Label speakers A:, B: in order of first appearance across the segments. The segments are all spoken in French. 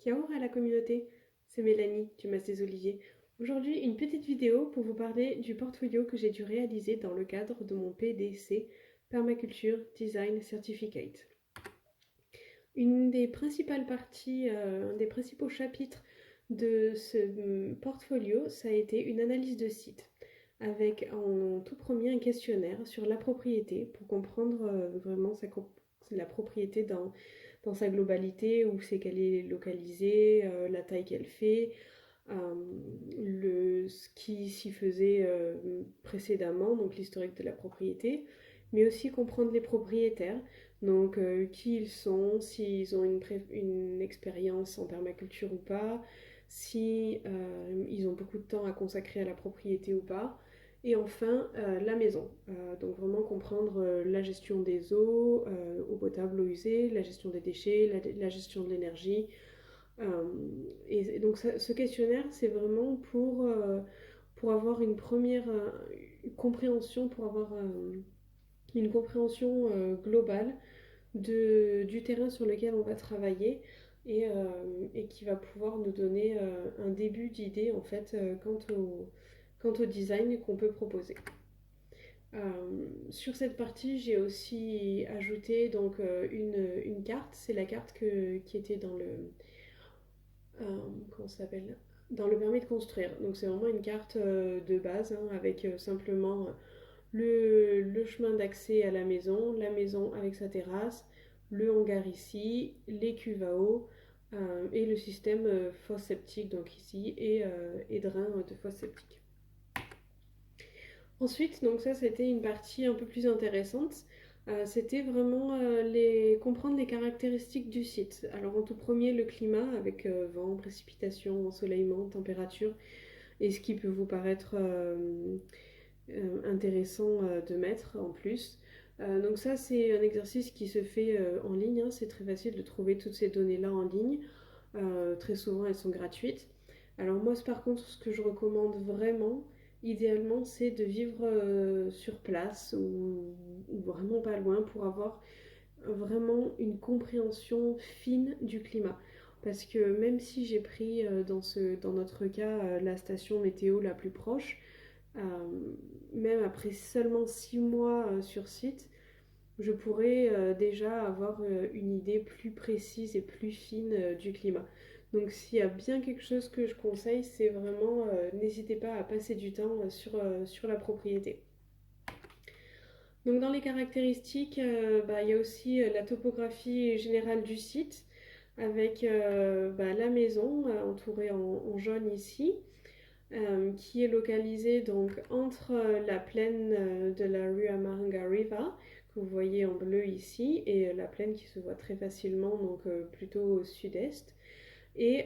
A: Ciao à la communauté, c'est Mélanie du Mas des Oliviers. Aujourd'hui, une petite vidéo pour vous parler du portfolio que j'ai dû réaliser dans le cadre de mon PDC, Permaculture Design Certificate. Une des principales parties, un des principaux chapitres de ce portfolio, ça a été une analyse de site, avec en tout premier un questionnaire sur la propriété pour comprendre vraiment la propriété dans sa globalité, où c'est qu'elle est localisée, la taille qu'elle fait, ce qui s'y faisait précédemment, donc l'historique de la propriété, mais aussi comprendre les propriétaires, donc qui ils sont, s'ils ont une expérience en permaculture ou pas, si ils ont beaucoup de temps à consacrer à la propriété ou pas. Et enfin, la maison. Donc vraiment comprendre la gestion des eau potable, eau usée, la gestion des déchets, la gestion de l'énergie. Et donc ce questionnaire, c'est vraiment pour avoir une première compréhension, pour avoir une compréhension globale du terrain sur lequel on va travailler et qui va pouvoir nous donner un début d'idée en fait quant au design qu'on peut proposer. Sur cette partie, j'ai aussi ajouté donc une carte. C'est la carte qui était dans comment ça s'appelle, dans le permis de construire. Donc c'est vraiment une carte de base hein, avec simplement le chemin d'accès à la maison avec sa terrasse, le hangar ici, les cuves à eau et le système fosse septique donc ici et drain de fosse septique. Ensuite, donc ça c'était une partie un peu plus intéressante. C'était vraiment comprendre les caractéristiques du site. Alors en tout premier le climat avec vent, précipitation, ensoleillement, température et ce qui peut vous paraître intéressant de mettre en plus. Donc ça c'est un exercice qui se fait en ligne, hein. C'est très facile de trouver toutes ces données là en ligne. Très souvent elles sont gratuites. Alors moi par contre ce que je recommande vraiment, idéalement c'est de vivre sur place ou vraiment pas loin pour avoir vraiment une compréhension fine du climat. Parce que même si j'ai pris dans notre cas la station météo la plus proche, euh, même après seulement 6 mois sur site, je pourrais déjà avoir une idée plus précise et plus fine du climat. Donc s'il y a bien quelque chose que je conseille, c'est vraiment n'hésitez pas à passer du temps sur la propriété. Donc dans les caractéristiques, il y a aussi la topographie générale du site avec la maison entourée en jaune ici, qui est localisée donc entre la plaine de la Ruamahanga River que vous voyez en bleu ici et la plaine qui se voit très facilement donc plutôt au sud-est et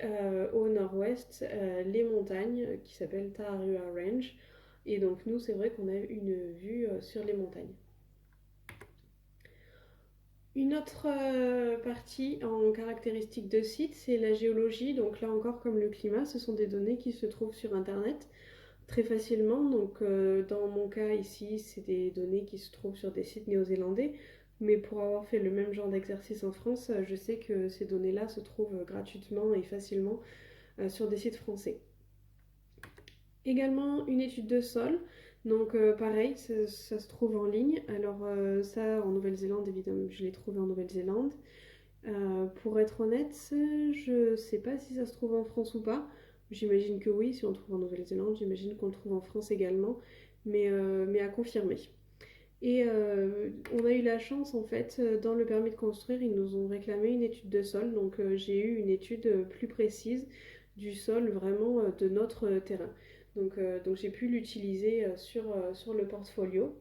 A: au nord-ouest les montagnes qui s'appellent Taharua Range et donc nous c'est vrai qu'on a une vue sur les montagnes. Une autre partie en caractéristiques de site, c'est la géologie. Donc là encore, comme le climat, ce sont des données qui se trouvent sur Internet très facilement. Donc dans mon cas ici, c'est des données qui se trouvent sur des sites néo-zélandais. Mais pour avoir fait le même genre d'exercice en France, je sais que ces données-là se trouvent gratuitement et facilement sur des sites français. Également une étude de sol. Donc pareil, ça se trouve en ligne. Alors ça en Nouvelle-Zélande, évidemment, je l'ai trouvé en Nouvelle-Zélande. Pour être honnête, je sais pas si ça se trouve en France ou pas. J'imagine que oui, si on le trouve en Nouvelle-Zélande, j'imagine qu'on le trouve en France également, mais à confirmer. Et on a eu la chance, en fait, dans le permis de construire, ils nous ont réclamé une étude de sol, donc j'ai eu une étude plus précise du sol, vraiment de notre terrain. Donc j'ai pu l'utiliser sur le portfolio.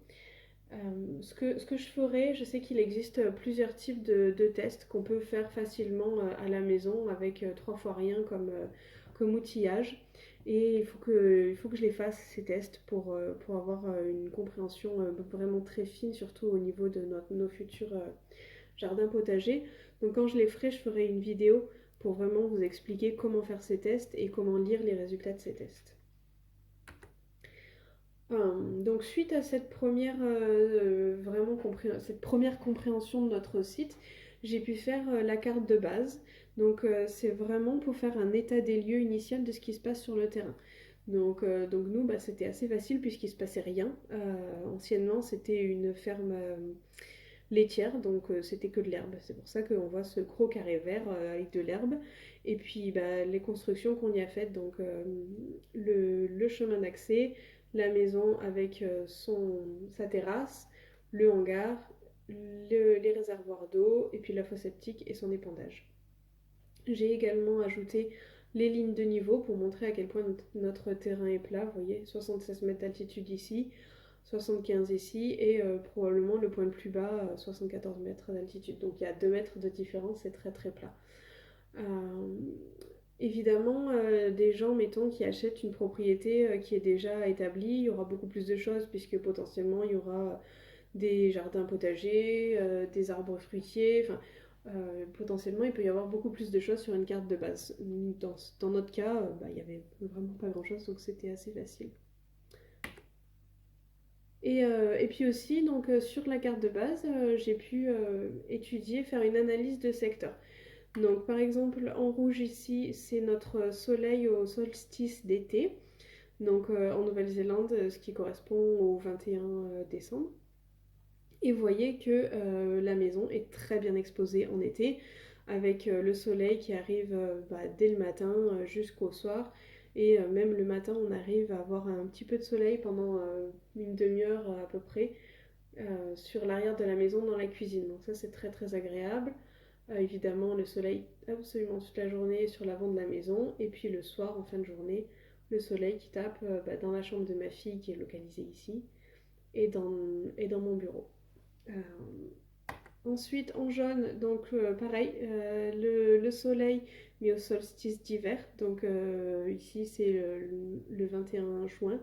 A: Ce que je ferais, je sais qu'il existe plusieurs types de tests qu'on peut faire facilement à la maison avec 3 fois rien comme outillage. Et il faut que je les fasse, ces tests, pour avoir une compréhension vraiment très fine, surtout au niveau de nos futurs jardins potagers. Donc quand je les ferai, je ferai une vidéo pour vraiment vous expliquer comment faire ces tests et comment lire les résultats de ces tests. Donc suite à cette première, cette première compréhension de notre site, j'ai pu faire la carte de base. Donc c'est vraiment pour faire un état des lieux initial de ce qui se passe sur le terrain. Donc nous, bah, c'était assez facile puisqu'il se passait rien. Anciennement, c'était une ferme laitière, donc c'était que de l'herbe. C'est pour ça qu'on voit ce gros carré vert avec de l'herbe. Et puis bah, les constructions qu'on y a faites, donc le chemin d'accès, la maison avec sa terrasse, le hangar, les réservoirs d'eau, et puis la fosse septique et son épandage. J'ai également ajouté les lignes de niveau pour montrer à quel point notre terrain est plat. Vous voyez, 76 mètres d'altitude ici, 75 ici, et probablement le point le plus bas, 74 mètres d'altitude. Donc il y a 2 mètres de différence, c'est très très plat. Euh, Évidemment, des gens, mettons, qui achètent une propriété qui est déjà établie, il y aura beaucoup plus de choses puisque potentiellement il y aura des jardins potagers, des arbres fruitiers, enfin, potentiellement il peut y avoir beaucoup plus de choses sur une carte de base. Dans notre cas, bah, il n'y avait vraiment pas grand-chose, donc c'était assez facile. Et puis aussi, donc, sur la carte de base, j'ai pu étudier, faire une analyse de secteur. Donc par exemple, en rouge ici, c'est notre soleil au solstice d'été, donc en Nouvelle-Zélande, ce qui correspond au 21 décembre. Et vous voyez que la maison est très bien exposée en été, avec le soleil qui arrive bah, dès le matin jusqu'au soir. Et même le matin, on arrive à avoir un petit peu de soleil pendant une demi-heure à peu près sur l'arrière de la maison dans la cuisine. Donc ça, c'est très très agréable. Évidemment, le soleil absolument toute la journée sur l'avant de la maison. Et puis le soir, en fin de journée, le soleil qui tape bah, dans la chambre de ma fille qui est localisée ici et dans mon bureau. Euh, Ensuite, en jaune, donc pareil, le soleil, mais au solstice d'hiver. Donc ici, c'est le 21 juin,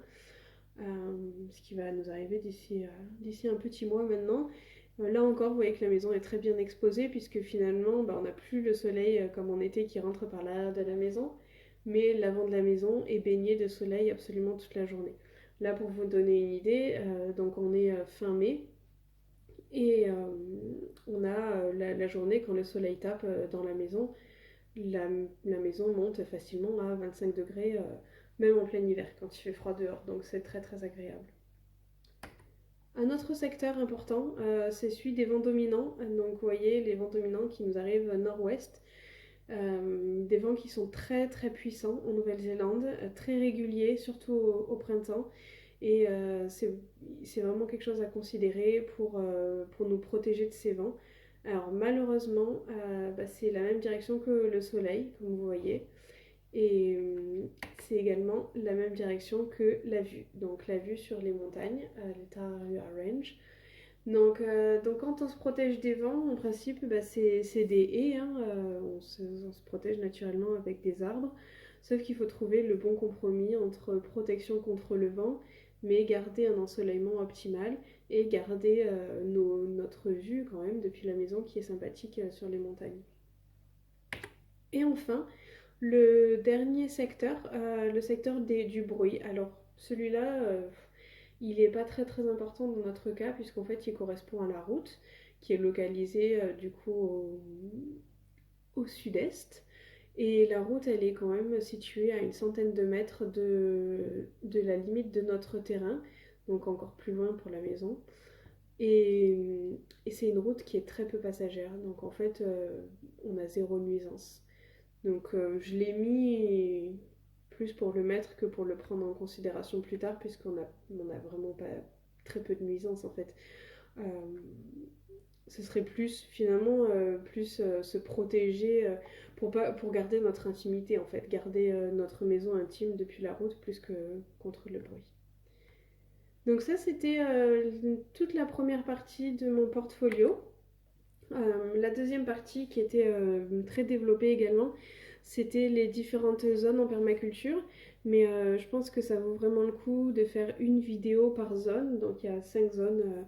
A: ce qui va nous arriver d'ici un petit mois maintenant. Là encore, vous voyez que la maison est très bien exposée, puisque finalement, bah, on n'a plus le soleil comme en été qui rentre par l'arrière de la maison, mais l'avant de la maison est baigné de soleil absolument toute la journée. Là, pour vous donner une idée, donc on est fin mai. Et on a la journée, quand le soleil tape dans la maison, la maison monte facilement à 25 degrés, même en plein hiver, quand il fait froid dehors. Donc c'est très très agréable. Un autre secteur important, c'est celui des vents dominants. Donc vous voyez les vents dominants qui nous arrivent nord-ouest. Des vents qui sont très très puissants en Nouvelle-Zélande, très réguliers, surtout au printemps. Et c'est vraiment quelque chose à considérer pour nous protéger de ces vents. Alors malheureusement, bah, c'est la même direction que le soleil, comme vous voyez. Et c'est également la même direction que la vue. Donc la vue sur les montagnes, les Tararua Range. Donc quand on se protège des vents, en principe, bah, c'est des haies, hein, on se protège naturellement avec des arbres, sauf qu'il faut trouver le bon compromis entre protection contre le vent, mais garder un ensoleillement optimal et garder notre vue quand même depuis la maison qui est sympathique sur les montagnes. Et enfin, le dernier secteur, le secteur du bruit. Alors celui-là, il n'est pas très très important dans notre cas puisqu'en fait il correspond à la route qui est localisée du coup au sud-est. Et la route, elle est quand même située à une centaine de mètres de la limite de notre terrain, donc encore plus loin pour la maison. Et, et c'est une route qui est très peu passagère, donc en fait on a zéro nuisance. Donc je l'ai mis plus pour le mettre que pour le prendre en considération plus tard, puisqu'on a vraiment pas très peu de nuisances en fait. Euh, Ce serait plus finalement plus se protéger pour garder notre intimité en fait, garder notre maison intime depuis la route plus que contre le bruit. Donc ça c'était toute la première partie de mon portfolio. La deuxième partie qui était très développée également, c'était les différentes zones en permaculture. Mais je pense que ça vaut vraiment le coup de faire une vidéo par zone. Donc il y a 5 zones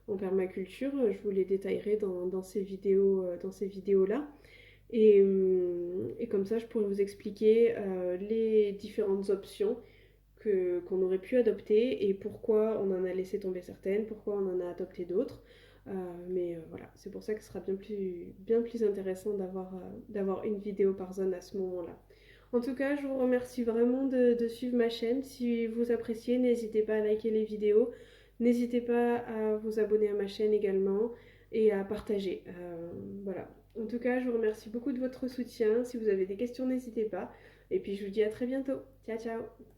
A: en permaculture. Je vous les détaillerai dans ces vidéos-là. Et comme ça, je pourrais vous expliquer les différentes options qu'on aurait pu adopter et pourquoi on en a laissé tomber certaines, pourquoi on en a adopté d'autres. Voilà, c'est pour ça que ce sera bien plus intéressant d'avoir une vidéo par zone à ce moment-là. En tout cas, je vous remercie vraiment de suivre ma chaîne. Si vous appréciez, n'hésitez pas à liker les vidéos. N'hésitez pas à vous abonner à ma chaîne également et à partager. Voilà. En tout cas, je vous remercie beaucoup de votre soutien. Si vous avez des questions, n'hésitez pas. Et puis, je vous dis à très bientôt. Ciao, ciao!